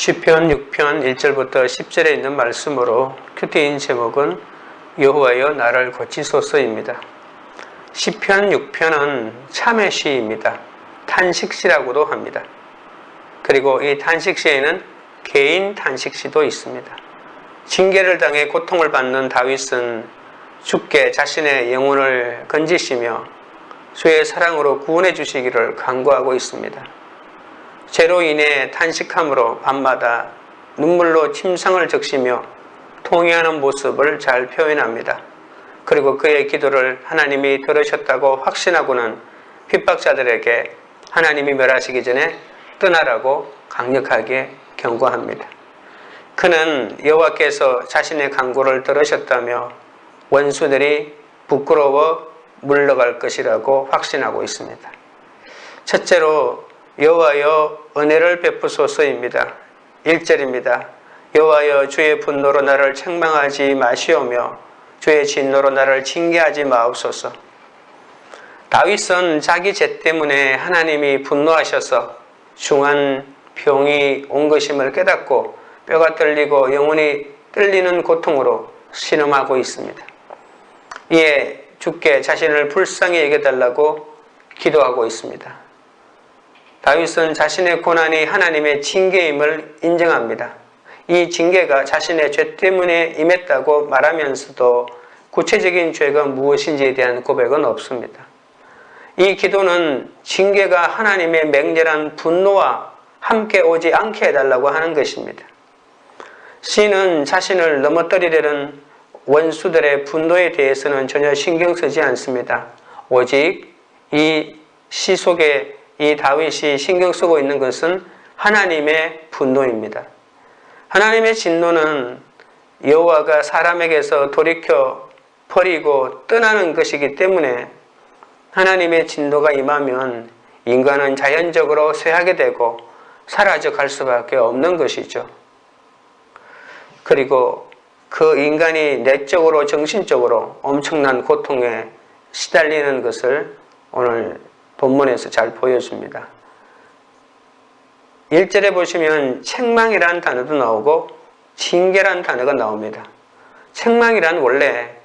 시편 6편 1절부터 10절에 있는 말씀으로 큐티인 제목은 여호와여 나를 고치소서입니다. 시편 6편은 참회 시입니다. 탄식시라고도 합니다. 그리고 이 탄식시에는 개인 탄식시도 있습니다. 징계를 당해 고통을 받는 다윗은 주께 자신의 영혼을 건지시며 주의 사랑으로 구원해 주시기를 간구하고 있습니다. 죄로 인해 탄식함으로 밤마다 눈물로 침상을 적시며 통회하는 모습을 잘 표현합니다. 그리고 그의 기도를 하나님이 들으셨다고 확신하고는 핍박자들에게 하나님이 멸하시기 전에 떠나라고 강력하게 경고합니다. 그는 여호와께서 자신의 간구를 들으셨다며 원수들이 부끄러워 물러갈 것이라고 확신하고 있습니다. 첫째로 여호와여 은혜를 베푸소서입니다. 1절입니다. 여호와여 주의 분노로 나를 책망하지 마시오며 주의 진노로 나를 징계하지 마옵소서. 다윗은 자기 죄 때문에 하나님이 분노하셔서 중한 병이 온 것임을 깨닫고 뼈가 떨리고 영혼이 떨리는 고통으로 신음하고 있습니다. 이에 주께 자신을 불쌍히 여겨달라고 기도하고 있습니다. 다윗은 자신의 고난이 하나님의 징계임을 인정합니다. 이 징계가 자신의 죄 때문에 임했다고 말하면서도 구체적인 죄가 무엇인지에 대한 고백은 없습니다. 이 기도는 징계가 하나님의 맹렬한 분노와 함께 오지 않게 해달라고 하는 것입니다. 시인은 자신을 넘어뜨리려는 원수들의 분노에 대해서는 전혀 신경 쓰지 않습니다. 오직 이 시 속에 이 다윗이 신경 쓰고 있는 것은 하나님의 분노입니다. 하나님의 진노는 여호와가 사람에게서 돌이켜 버리고 떠나는 것이기 때문에 하나님의 진노가 임하면 인간은 자연적으로 쇠하게 되고 사라져 갈 수밖에 없는 것이죠. 그리고 그 인간이 내적으로 정신적으로 엄청난 고통에 시달리는 것을 오늘 본문에서 잘 보여줍니다. 1절에 보시면 책망이라는 단어도 나오고 징계라는 단어가 나옵니다. 책망이란 원래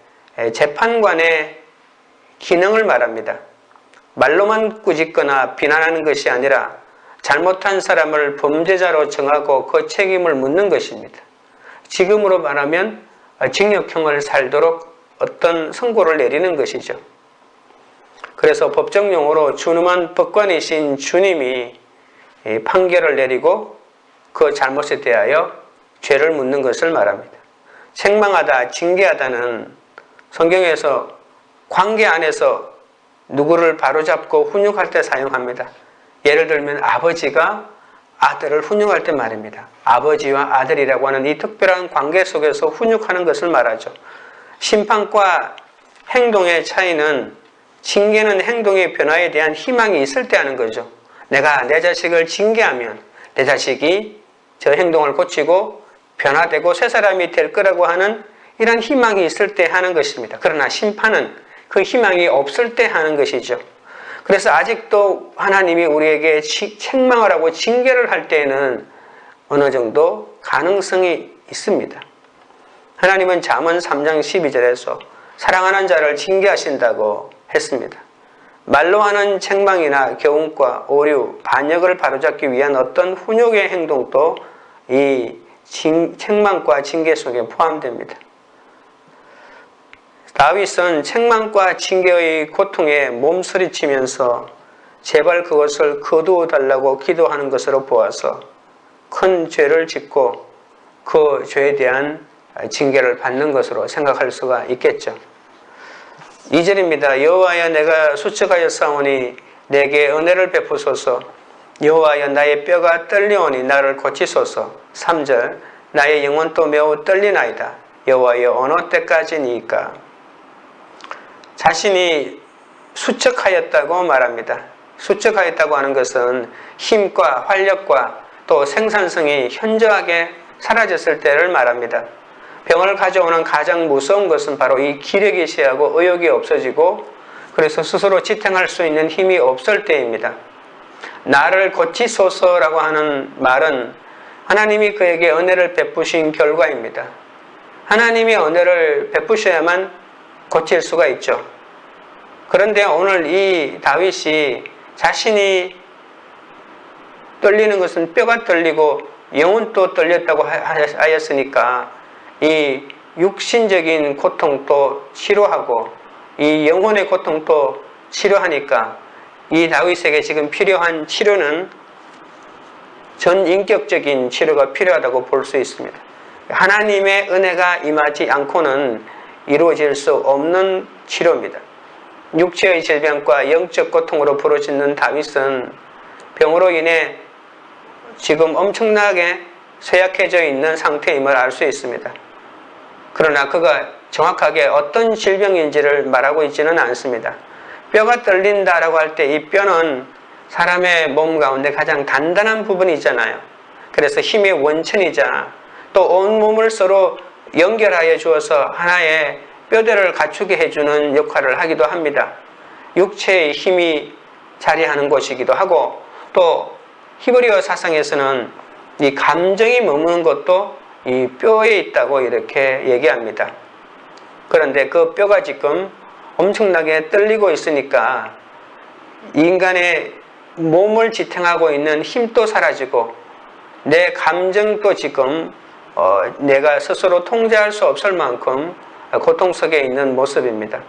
재판관의 기능을 말합니다. 말로만 꾸짖거나 비난하는 것이 아니라 잘못한 사람을 범죄자로 정하고 그 책임을 묻는 것입니다. 지금으로 말하면 징역형을 살도록 어떤 선고를 내리는 것이죠. 그래서 법정 용어로 준엄한 법관이신 주님이 판결을 내리고 그 잘못에 대하여 죄를 묻는 것을 말합니다. 책망하다, 징계하다는 성경에서 관계 안에서 누구를 바로잡고 훈육할 때 사용합니다. 예를 들면 아버지가 아들을 훈육할 때 말입니다. 아버지와 아들이라고 하는 이 특별한 관계 속에서 훈육하는 것을 말하죠. 심판과 행동의 차이는 징계는 행동의 변화에 대한 희망이 있을 때 하는 거죠. 내가 내 자식을 징계하면 내 자식이 저 행동을 고치고 변화되고 새 사람이 될 거라고 하는 이런 희망이 있을 때 하는 것입니다. 그러나 심판은 그 희망이 없을 때 하는 것이죠. 그래서 아직도 하나님이 우리에게 책망을 하고 징계를 할 때에는 어느 정도 가능성이 있습니다. 하나님은 잠언 3장 12절에서 사랑하는 자를 징계하신다고 했습니다. 말로 하는 책망이나 교훈과 오류, 반역을 바로잡기 위한 어떤 훈육의 행동도 이 책망과 징계 속에 포함됩니다. 다윗은 책망과 징계의 고통에 몸서리치면서 제발 그것을 거두어 달라고 기도하는 것으로 보아서 큰 죄를 짓고 그 죄에 대한 징계를 받는 것으로 생각할 수가 있겠죠. 2절입니다. 여호와여 내가 수척하였사오니 내게 은혜를 베푸소서. 여호와여 나의 뼈가 떨리오니 나를 고치소서. 3절 나의 영혼도 매우 떨리나이다. 여호와여 어느 때까지니까. 자신이 수척하였다고 말합니다. 수척하였다고 하는 것은 힘과 활력과 또 생산성이 현저하게 사라졌을 때를 말합니다. 병을 가져오는 가장 무서운 것은 바로 이 기력이 쇠하고 의욕이 없어지고 그래서 스스로 지탱할 수 있는 힘이 없을 때입니다. 나를 고치소서라고 하는 말은 하나님이 그에게 은혜를 베푸신 결과입니다. 하나님이 은혜를 베푸셔야만 고칠 수가 있죠. 그런데 오늘 이 다윗이 자신이 떨리는 것은 뼈가 떨리고 영혼도 떨렸다고 하였으니까 이 육신적인 고통도 치료하고 이 영혼의 고통도 치료하니까 이 다윗에게 지금 필요한 치료는 전인격적인 치료가 필요하다고 볼 수 있습니다. 하나님의 은혜가 임하지 않고는 이루어질 수 없는 치료입니다. 육체의 질병과 영적 고통으로 부르짖는 다윗은 병으로 인해 지금 엄청나게 쇠약해져 있는 상태임을 알 수 있습니다. 그러나 그가 정확하게 어떤 질병인지를 말하고 있지는 않습니다. 뼈가 떨린다라고 할 때 이 뼈는 사람의 몸 가운데 가장 단단한 부분이잖아요. 그래서 힘의 원천이자 또 온몸을 서로 연결하여 주어서 하나의 뼈대를 갖추게 해주는 역할을 하기도 합니다. 육체의 힘이 자리하는 곳이기도 하고 또 히브리어 사상에서는 이 감정이 머무는 것도 이 뼈에 있다고 이렇게 얘기합니다. 그런데 그 뼈가 지금 엄청나게 떨리고 있으니까 인간의 몸을 지탱하고 있는 힘도 사라지고 내 감정도 지금 내가 스스로 통제할 수 없을 만큼 고통 속에 있는 모습입니다.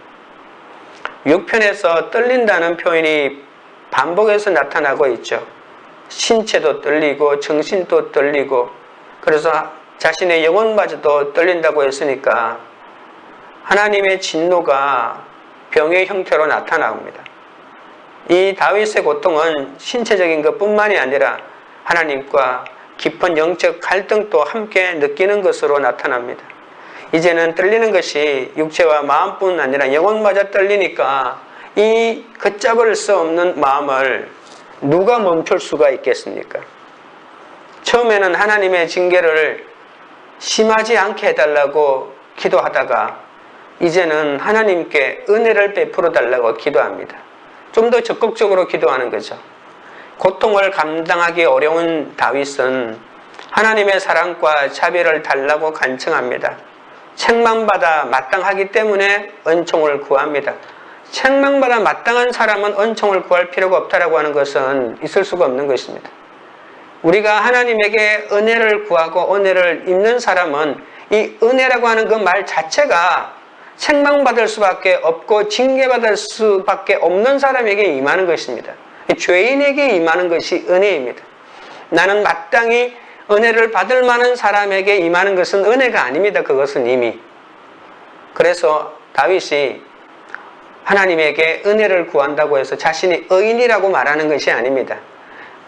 6편에서 떨린다는 표현이 반복해서 나타나고 있죠. 신체도 떨리고 정신도 떨리고 그래서 자신의 영혼마저도 떨린다고 했으니까 하나님의 진노가 병의 형태로 나타납니다. 이 다윗의 고통은 신체적인 것뿐만이 아니라 하나님과 깊은 영적 갈등도 함께 느끼는 것으로 나타납니다. 이제는 떨리는 것이 육체와 마음뿐 아니라 영혼마저 떨리니까 이 걷잡을 수 없는 마음을 누가 멈출 수가 있겠습니까? 처음에는 하나님의 징계를 심하지 않게 해달라고 기도하다가 이제는 하나님께 은혜를 베풀어 달라고 기도합니다. 좀 더 적극적으로 기도하는 거죠. 고통을 감당하기 어려운 다윗은 하나님의 사랑과 자비를 달라고 간청합니다. 책망받아 마땅하기 때문에 은총을 구합니다. 책망받아 마땅한 사람은 은총을 구할 필요가 없다라고 하는 것은 있을 수가 없는 것입니다. 우리가 하나님에게 은혜를 구하고 은혜를 입는 사람은 이 은혜라고 하는 그 말 자체가 책망받을 수밖에 없고 징계받을 수밖에 없는 사람에게 임하는 것입니다. 죄인에게 임하는 것이 은혜입니다. 나는 마땅히 은혜를 받을 만한 사람에게 임하는 것은 은혜가 아닙니다. 그것은 이미. 그래서 다윗이 하나님에게 은혜를 구한다고 해서 자신이 의인이라고 말하는 것이 아닙니다.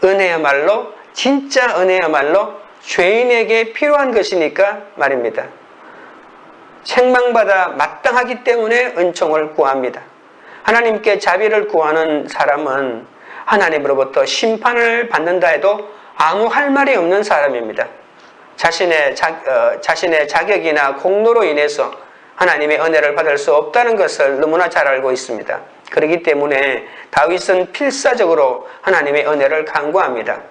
은혜야말로 진짜 은혜야말로 죄인에게 필요한 것이니까 말입니다. 책망받아 마땅하기 때문에 은총을 구합니다. 하나님께 자비를 구하는 사람은 하나님으로부터 심판을 받는다 해도 아무 할 말이 없는 사람입니다. 자신의 자격이나 공로로 인해서 하나님의 은혜를 받을 수 없다는 것을 너무나 잘 알고 있습니다. 그렇기 때문에 다윗은 필사적으로 하나님의 은혜를 간구합니다.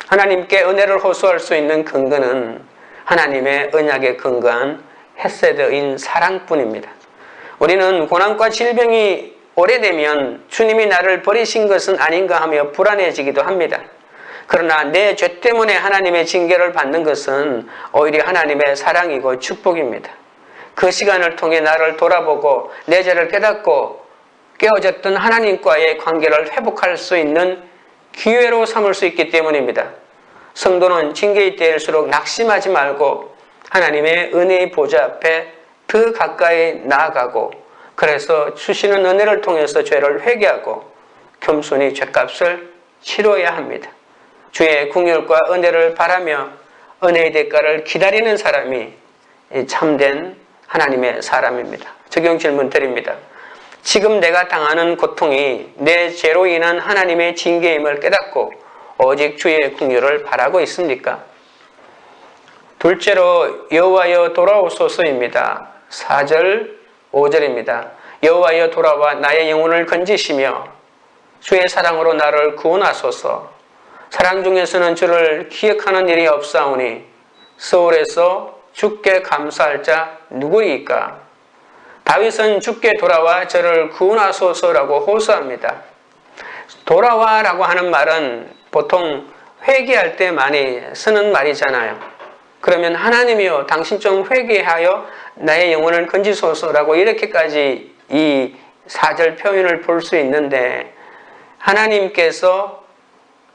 하나님께 은혜를 호소할 수 있는 근거는 하나님의 언약에 근거한 헤세드인 사랑뿐입니다. 우리는 고난과 질병이 오래되면 주님이 나를 버리신 것은 아닌가 하며 불안해지기도 합니다. 그러나 내 죄 때문에 하나님의 징계를 받는 것은 오히려 하나님의 사랑이고 축복입니다. 그 시간을 통해 나를 돌아보고 내 죄를 깨닫고 깨어졌던 하나님과의 관계를 회복할 수 있는 기회로 삼을 수 있기 때문입니다. 성도는 징계의 때일수록 낙심하지 말고 하나님의 은혜의 보좌 앞에 더 가까이 나아가고 그래서 주시는 은혜를 통해서 죄를 회개하고 겸손히 죄값을 치러야 합니다. 주의 긍휼과 은혜를 바라며 은혜의 대가를 기다리는 사람이 참된 하나님의 사람입니다. 적용 질문 드립니다. 지금 내가 당하는 고통이 내 죄로 인한 하나님의 징계임을 깨닫고 오직 주의 긍휼을 바라고 있습니까? 둘째로 여호와여 돌아오소서입니다. 4절 5절입니다. 여호와여 돌아와 나의 영혼을 건지시며 주의 사랑으로 나를 구원하소서. 사랑 중에서는 주를 기억하는 일이 없사오니 서울에서 주께 감사할 자 누구리이까? 다윗은 주께 돌아와 저를 구원하소서라고 호소합니다. 돌아와라고 하는 말은 보통 회개할 때 많이 쓰는 말이잖아요. 그러면 하나님이여 당신 좀 회개하여 나의 영혼을 건지소서라고 이렇게까지 이 4절 표현을 볼 수 있는데, 하나님께서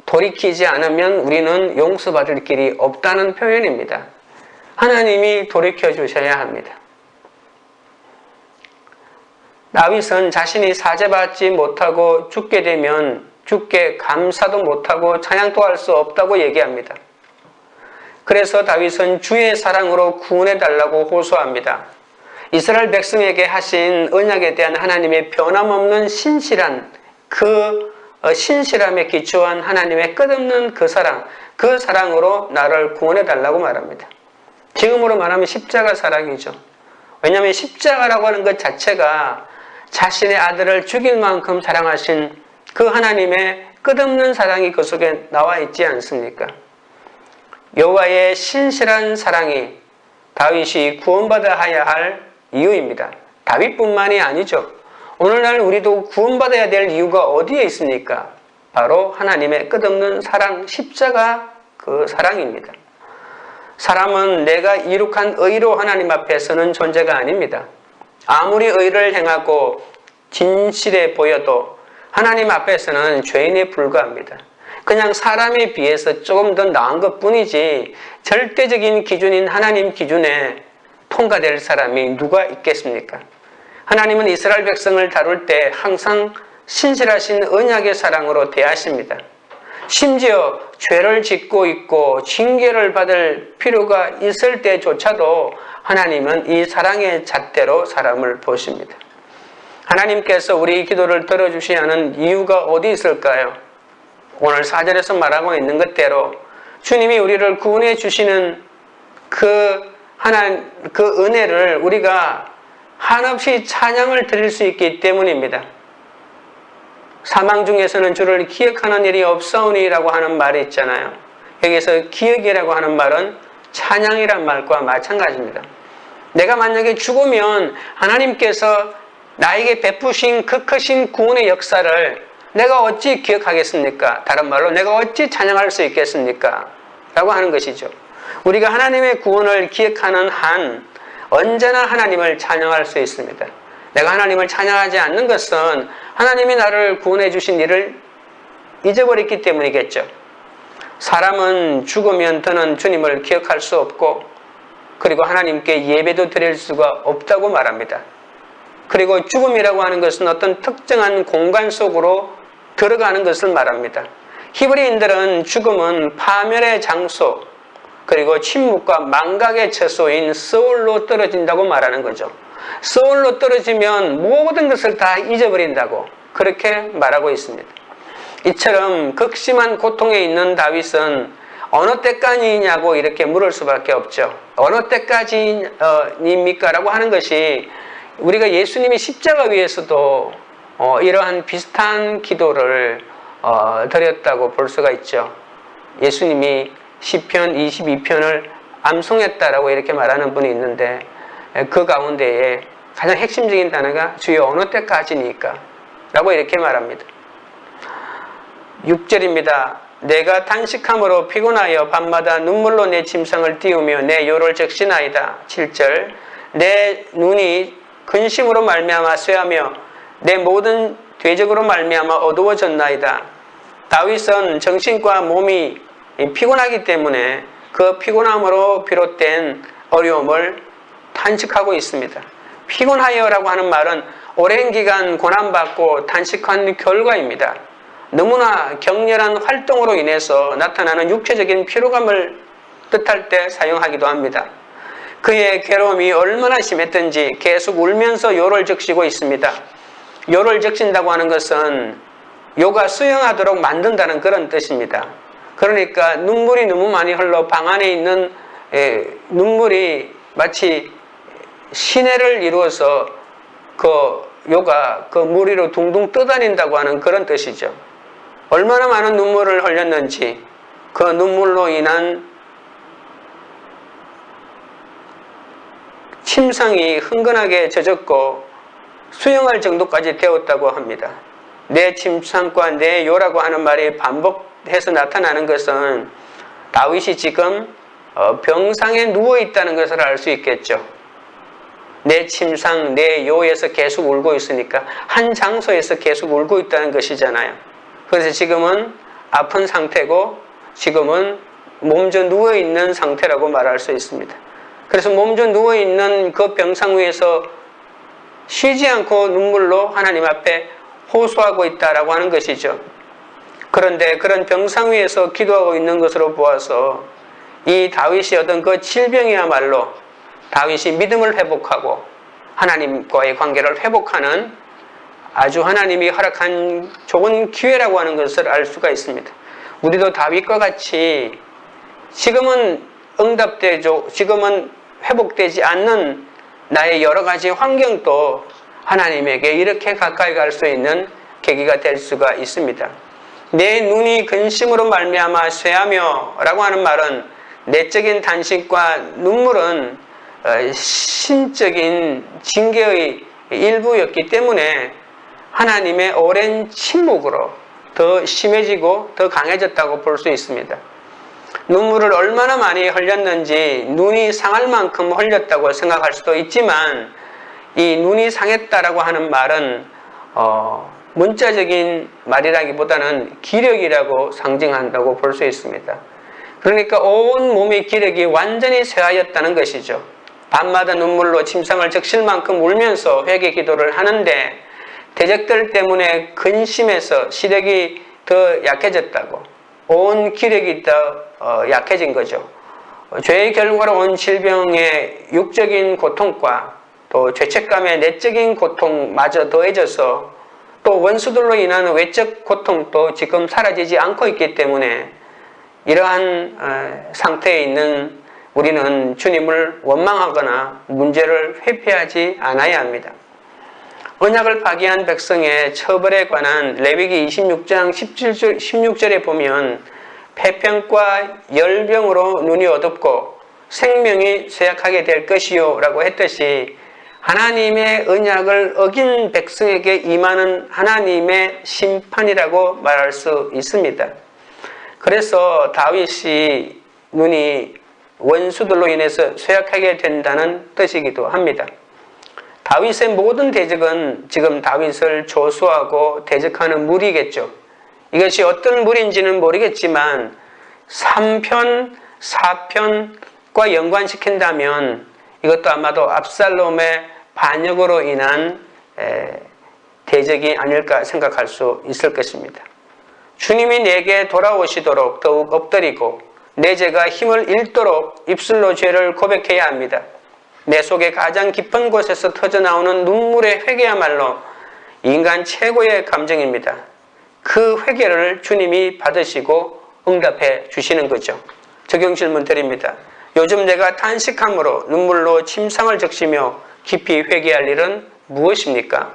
돌이키지 않으면 우리는 용서받을 길이 없다는 표현입니다. 하나님이 돌이켜 주셔야 합니다. 다윗은 자신이 사죄받지 못하고 죽게 되면 주께 감사도 못하고 찬양도 할 수 없다고 얘기합니다. 그래서 다윗은 주의 사랑으로 구원해달라고 호소합니다. 이스라엘 백성에게 하신 언약에 대한 하나님의 변함없는 신실한 그 신실함에 기초한 하나님의 끝없는 그 사랑으로 나를 구원해달라고 말합니다. 지금으로 말하면 십자가 사랑이죠. 왜냐하면 십자가라고 하는 것 자체가 자신의 아들을 죽일 만큼 사랑하신 그 하나님의 끝없는 사랑이 그 속에 나와 있지 않습니까? 여호와의 신실한 사랑이 다윗이 구원받아야 할 이유입니다. 다윗뿐만이 아니죠. 오늘날 우리도 구원받아야 될 이유가 어디에 있습니까? 바로 하나님의 끝없는 사랑, 십자가 그 사랑입니다. 사람은 내가 이룩한 의로 하나님 앞에 서는 존재가 아닙니다. 아무리 의를 행하고 진실해 보여도 하나님 앞에서는 죄인에 불과합니다. 그냥 사람에 비해서 조금 더 나은 것뿐이지 절대적인 기준인 하나님 기준에 통과될 사람이 누가 있겠습니까? 하나님은 이스라엘 백성을 다룰 때 항상 신실하신 언약의 사랑으로 대하십니다. 심지어 죄를 짓고 있고 징계를 받을 필요가 있을 때조차도 하나님은 이 사랑의 잣대로 사람을 보십니다. 하나님께서 우리 기도를 들어주셔야 하는 이유가 어디 있을까요? 오늘 4절에서 말하고 있는 것대로 주님이 우리를 구원해 주시는 그 은혜를 우리가 한없이 찬양을 드릴 수 있기 때문입니다. 사망 중에서는 주를 기억하는 일이 없사오니라고 하는 말이 있잖아요. 여기서 기억이라고 하는 말은 찬양이란 말과 마찬가지입니다. 내가 만약에 죽으면 하나님께서 나에게 베푸신 그 크신 구원의 역사를 내가 어찌 기억하겠습니까? 다른 말로 내가 어찌 찬양할 수 있겠습니까? 라고 하는 것이죠. 우리가 하나님의 구원을 기억하는 한 언제나 하나님을 찬양할 수 있습니다. 내가 하나님을 찬양하지 않는 것은 하나님이 나를 구원해 주신 일을 잊어버렸기 때문이겠죠. 사람은 죽으면 더는 주님을 기억할 수 없고 그리고 하나님께 예배도 드릴 수가 없다고 말합니다. 그리고 죽음이라고 하는 것은 어떤 특정한 공간 속으로 들어가는 것을 말합니다. 히브리인들은 죽음은 파멸의 장소 그리고 침묵과 망각의 처소인 서울로 떨어진다고 말하는 거죠. 서울로 떨어지면 모든 것을 다 잊어버린다고 그렇게 말하고 있습니다. 이처럼 극심한 고통에 있는 다윗은 어느 때까지냐고 이렇게 물을 수밖에 없죠. 어느 때까지입니까? 라고 하는 것이 우리가 예수님이 십자가 위에서도 이러한 비슷한 기도를 드렸다고 볼 수가 있죠. 예수님이 시편 22편을 암송했다라고 이렇게 말하는 분이 있는데 그 가운데에 가장 핵심적인 단어가 주여 어느 때까지니까 라고 이렇게 말합니다. 6절입니다. 내가 탄식함으로 피곤하여 밤마다 눈물로 내 침상을 띄우며 내 요를 적시나이다. 7절 내 눈이 근심으로 말미암아 쇠하며 내 모든 대적으로 말미암아 어두워졌나이다. 다윗은 정신과 몸이 피곤하기 때문에 그 피곤함으로 비롯된 어려움을 탄식하고 있습니다. 피곤하여라고 하는 말은 오랜 기간 고난받고 탄식한 결과입니다. 너무나 격렬한 활동으로 인해서 나타나는 육체적인 피로감을 뜻할 때 사용하기도 합니다. 그의 괴로움이 얼마나 심했던지 계속 울면서 요를 적시고 있습니다. 요를 적신다고 하는 것은 요가 수영하도록 만든다는 그런 뜻입니다. 그러니까 눈물이 너무 많이 흘러 방 안에 있는 눈물이 마치 시내를 이루어서 그 요가 그 물 위로 둥둥 떠다닌다고 하는 그런 뜻이죠. 얼마나 많은 눈물을 흘렸는지 그 눈물로 인한 침상이 흥건하게 젖었고 수영할 정도까지 되었다고 합니다. 내 침상과 내 요라고 하는 말이 반복해서 나타나는 것은 다윗이 지금 병상에 누워 있다는 것을 알 수 있겠죠. 내 침상, 내 요에서 계속 울고 있으니까 한 장소에서 계속 울고 있다는 것이잖아요. 그래서 지금은 아픈 상태고 지금은 몸져 누워있는 상태라고 말할 수 있습니다. 그래서 몸져 누워있는 그 병상 위에서 쉬지 않고 눈물로 하나님 앞에 호소하고 있다라고 하는 것이죠. 그런데 그런 병상 위에서 기도하고 있는 것으로 보아서 이 다윗이 얻은 그 질병이야말로 다윗이 믿음을 회복하고 하나님과의 관계를 회복하는 아주 하나님이 허락한 좋은 기회라고 하는 것을 알 수가 있습니다. 우리도 다윗과 같이 지금은 응답되죠. 지금은 회복되지 않는 나의 여러 가지 환경도 하나님에게 이렇게 가까이 갈 수 있는 계기가 될 수가 있습니다. 내 눈이 근심으로 말미암아 쇠하며 라고 하는 말은 내적인 단식과 눈물은 신적인 징계의 일부였기 때문에 하나님의 오랜 침묵으로 더 심해지고 더 강해졌다고 볼 수 있습니다. 눈물을 얼마나 많이 흘렸는지 눈이 상할 만큼 흘렸다고 생각할 수도 있지만 이 눈이 상했다라고 하는 말은 문자적인 말이라기보다는 기력이라고 상징한다고 볼 수 있습니다. 그러니까 온 몸의 기력이 완전히 쇠하였다는 것이죠. 밤마다 눈물로 침상을 적실 만큼 울면서 회개 기도를 하는데 대적들 때문에 근심해서 시력이 더 약해졌다고, 온 기력이 더 약해진 거죠. 죄의 결과로 온 질병의 육적인 고통과 또 죄책감의 내적인 고통마저 더해져서 또 원수들로 인한 외적 고통도 지금 사라지지 않고 있기 때문에 이러한 상태에 있는 우리는 주님을 원망하거나 문제를 회피하지 않아야 합니다. 언약을 파기한 백성의 처벌에 관한 레위기 26장 16절에 보면 폐병과 열병으로 눈이 어둡고 생명이 쇠약하게 될 것이요 라고 했듯이 하나님의 언약을 어긴 백성에게 임하는 하나님의 심판이라고 말할 수 있습니다. 그래서 다윗이 눈이 원수들로 인해서 쇠약하게 된다는 뜻이기도 합니다. 다윗의 모든 대적은 지금 다윗을 조수하고 대적하는 무리겠죠. 이것이 어떤 무리인지는 모르겠지만 3편, 4편과 연관시킨다면 이것도 아마도 압살롬의 반역으로 인한 대적이 아닐까 생각할 수 있을 것입니다. 주님이 내게 돌아오시도록 더욱 엎드리고 내 죄가 힘을 잃도록 입술로 죄를 고백해야 합니다. 내 속의 가장 깊은 곳에서 터져나오는 눈물의 회개야말로 인간 최고의 감정입니다. 그 회개를 주님이 받으시고 응답해 주시는 거죠. 적용 질문 드립니다. 요즘 내가 탄식함으로 눈물로 침상을 적시며 깊이 회개할 일은 무엇입니까?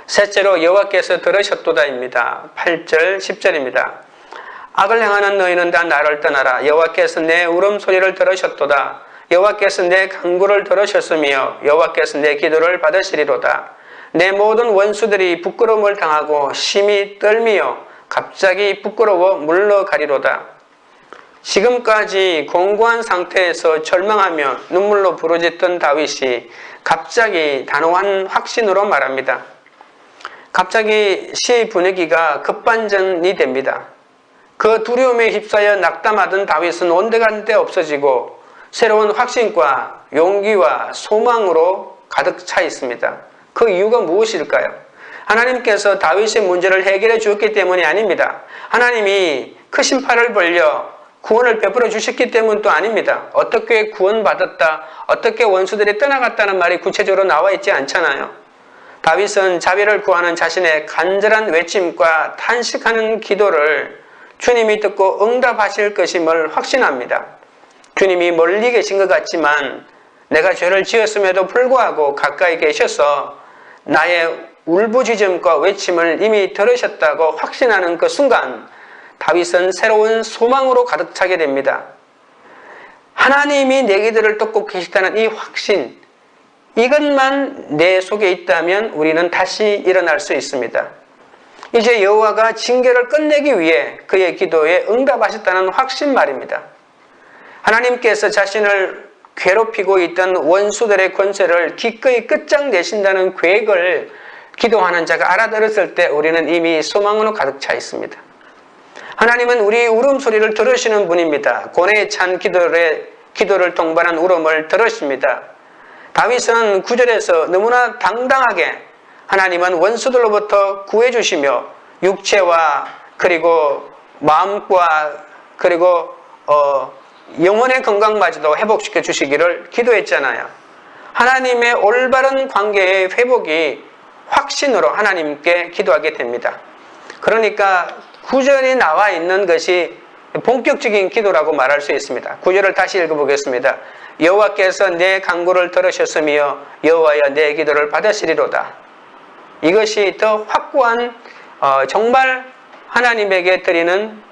셋째로 여호와께서 들으셨도다입니다. 8절 10절입니다. 악을 행하는 너희는 다 나를 떠나라. 여호와께서 내 울음소리를 들으셨도다. 여호와께서 내 간구를 들으셨으며 여호와께서 내 기도를 받으시리로다. 내 모든 원수들이 부끄러움을 당하고 심히 떨미어 갑자기 부끄러워 물러가리로다. 지금까지 공고한 상태에서 절망하며 눈물로 부르짖던 다윗이 갑자기 단호한 확신으로 말합니다. 갑자기 시의 분위기가 급반전이 됩니다. 그 두려움에 휩싸여 낙담하던 다윗은 온데간데 없어지고 새로운 확신과 용기와 소망으로 가득 차 있습니다. 그 이유가 무엇일까요? 하나님께서 다윗의 문제를 해결해 주었기 때문이 아닙니다. 하나님이 크신 팔을 벌려 구원을 베풀어 주셨기 때문도 아닙니다. 어떻게 구원받았다, 어떻게 원수들이 떠나갔다는 말이 구체적으로 나와 있지 않잖아요. 다윗은 자비를 구하는 자신의 간절한 외침과 탄식하는 기도를 주님이 듣고 응답하실 것임을 확신합니다. 주님이 멀리 계신 것 같지만 내가 죄를 지었음에도 불구하고 가까이 계셔서 나의 울부짖음과 외침을 이미 들으셨다고 확신하는 그 순간 다윗은 새로운 소망으로 가득 차게 됩니다. 하나님이 내 기도를 듣고 계시다는 이 확신, 이것만 내 속에 있다면 우리는 다시 일어날 수 있습니다. 이제 여호와가 징계를 끝내기 위해 그의 기도에 응답하셨다는 확신 말입니다. 하나님께서 자신을 괴롭히고 있던 원수들의 권세를 기꺼이 끝장내신다는 계획을 기도하는 자가 알아들었을 때 우리는 이미 소망으로 가득 차 있습니다. 하나님은 우리 울음소리를 들으시는 분입니다. 고뇌에 찬 기도를 동반한 울음을 들으십니다. 다윗은 9절에서 너무나 당당하게 하나님은 원수들로부터 구해주시며 육체와 그리고 마음과 그리고 영혼의 건강마저도 회복시켜 주시기를 기도했잖아요. 하나님의 올바른 관계의 회복이 확신으로 하나님께 기도하게 됩니다. 그러니까 9절이 나와 있는 것이 본격적인 기도라고 말할 수 있습니다. 9절을 다시 읽어보겠습니다. 여호와께서 내 간구를 들으셨으며 여호와여 내 기도를 받으시리로다. 이것이 더 확고한 정말 하나님에게 드리는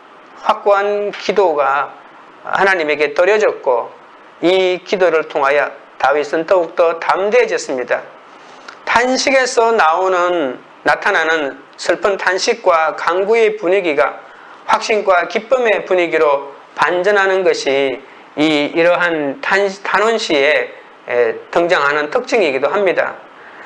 확고한 기도가 하나님에게 드려졌고 이 기도를 통하여 다윗은 더욱더 담대해졌습니다. 탄식에서 나타나는 슬픈 탄식과 간구의 분위기가 확신과 기쁨의 분위기로 반전하는 것이 이러한 탄원시에 등장하는 특징이기도 합니다.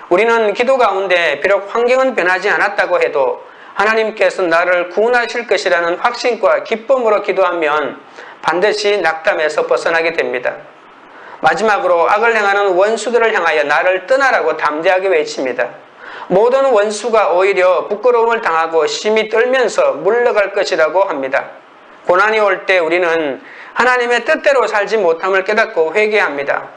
우리는 기도 가운데 비록 환경은 변하지 않았다고 해도 하나님께서 나를 구원하실 것이라는 확신과 기쁨으로 기도하면 반드시 낙담에서 벗어나게 됩니다. 마지막으로 악을 행하는 원수들을 향하여 나를 떠나라고 담대하게 외칩니다. 모든 원수가 오히려 부끄러움을 당하고 심히 떨면서 물러갈 것이라고 합니다. 고난이 올 때 우리는 하나님의 뜻대로 살지 못함을 깨닫고 회개합니다.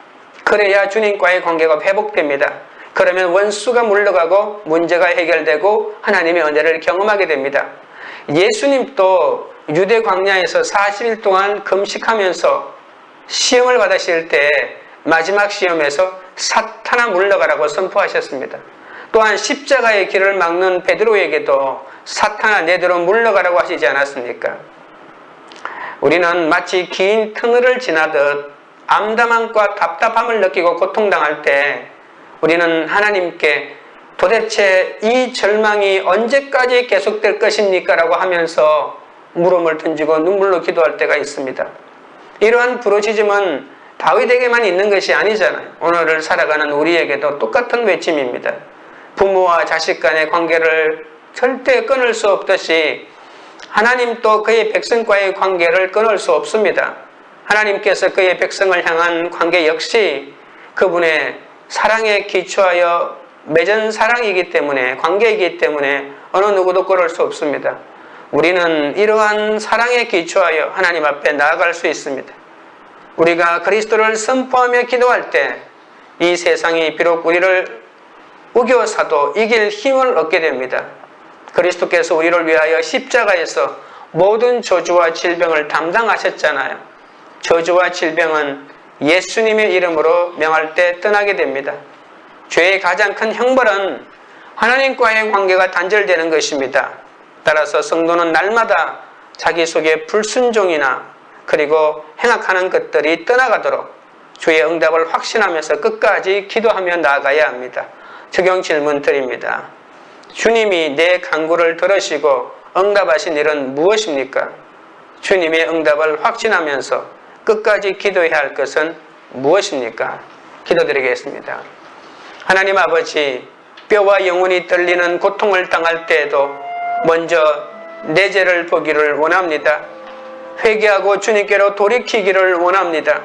그래야 주님과의 관계가 회복됩니다. 그러면 원수가 물러가고 문제가 해결되고 하나님의 은혜를 경험하게 됩니다. 예수님도 유대 광야에서 40일 동안 금식하면서 시험을 받으실 때 마지막 시험에서 사탄아 물러가라고 선포하셨습니다. 또한 십자가의 길을 막는 베드로에게도 사탄아 내대로 물러가라고 하시지 않았습니까? 우리는 마치 긴 터널을 지나듯 암담함과 답답함을 느끼고 고통당할 때 우리는 하나님께 도대체 이 절망이 언제까지 계속될 것입니까? 라고 하면서 물음을 던지고 눈물로 기도할 때가 있습니다. 이러한 부르짖음은 다윗에게만 있는 것이 아니잖아요. 오늘을 살아가는 우리에게도 똑같은 외침입니다. 부모와 자식 간의 관계를 절대 끊을 수 없듯이 하나님도 그의 백성과의 관계를 끊을 수 없습니다. 하나님께서 그의 백성을 향한 관계 역시 그분의 사랑에 기초하여 맺은 사랑이기 때문에 관계이기 때문에 어느 누구도 끊을 수 없습니다. 우리는 이러한 사랑에 기초하여 하나님 앞에 나아갈 수 있습니다. 우리가 그리스도를 선포하며 기도할 때 이 세상이 비록 우리를 우겨사도 이길 힘을 얻게 됩니다. 그리스도께서 우리를 위하여 십자가에서 모든 저주와 질병을 담당하셨잖아요. 저주와 질병은 예수님의 이름으로 명할 때 떠나게 됩니다. 죄의 가장 큰 형벌은 하나님과의 관계가 단절되는 것입니다. 따라서 성도는 날마다 자기 속에 불순종이나 그리고 행악하는 것들이 떠나가도록 주의 응답을 확신하면서 끝까지 기도하며 나아가야 합니다. 적용 질문 드립니다. 주님이 내 간구를 들으시고 응답하신 일은 무엇입니까? 주님의 응답을 확신하면서 끝까지 기도해야 할 것은 무엇입니까? 기도드리겠습니다. 하나님 아버지, 뼈와 영혼이 떨리는 고통을 당할 때에도 먼저 내 죄를 보기를 원합니다. 회개하고 주님께로 돌이키기를 원합니다.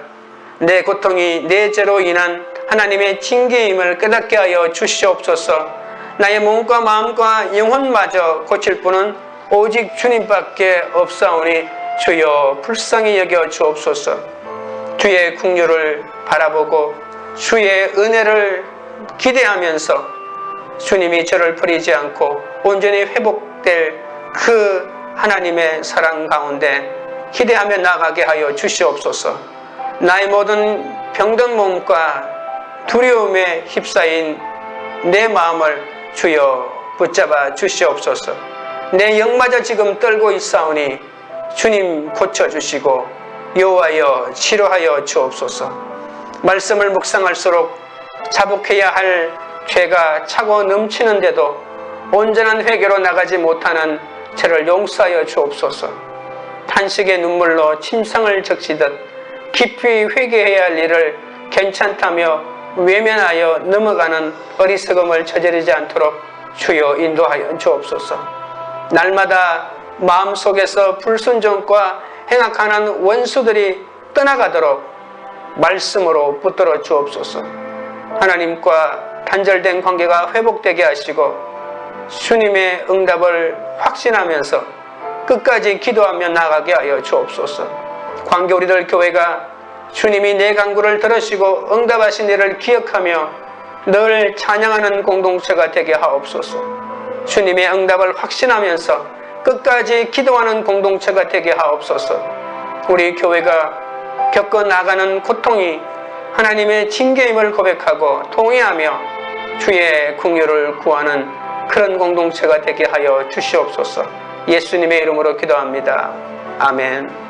내 고통이 내 죄로 인한 하나님의 징계임을 깨닫게 하여 주시옵소서. 나의 몸과 마음과 영혼마저 고칠 분은 오직 주님밖에 없사오니 주여 불쌍히 여겨 주옵소서. 주의 긍휼을 바라보고 주의 은혜를 기대하면서 주님이 저를 버리지 않고 온전히 회복될 그 하나님의 사랑 가운데 기대하며 나가게 하여 주시옵소서. 나의 모든 병든 몸과 두려움에 휩싸인 내 마음을 주여 붙잡아 주시옵소서. 내 영마저 지금 떨고 있사오니 주님 고쳐주시고 여호와여 치료하여 주옵소서. 말씀을 묵상할수록 자복해야 할 죄가 차고 넘치는데도 온전한 회개로 나가지 못하는 저를 용서하여 주옵소서. 탄식의 눈물로 침상을 적시듯 깊이 회개해야 할 일을 괜찮다며 외면하여 넘어가는 어리석음을 저지르지 않도록 주여 인도하여 주옵소서. 날마다 마음속에서 불순종과 행악하는 원수들이 떠나가도록 말씀으로 붙들어 주옵소서. 하나님과 단절된 관계가 회복되게 하시고 주님의 응답을 확신하면서 끝까지 기도하며 나가게 하여 주옵소서. 광교우리들 교회가 주님이 내 간구를 들으시고 응답하신 일을 기억하며 늘 찬양하는 공동체가 되게 하옵소서. 주님의 응답을 확신하면서 끝까지 기도하는 공동체가 되게 하옵소서. 우리 교회가 겪어나가는 고통이 하나님의 징계임을 고백하고 통회하며 주의 긍휼을 구하는 그런 공동체가 되게 하여 주시옵소서. 예수님의 이름으로 기도합니다. 아멘.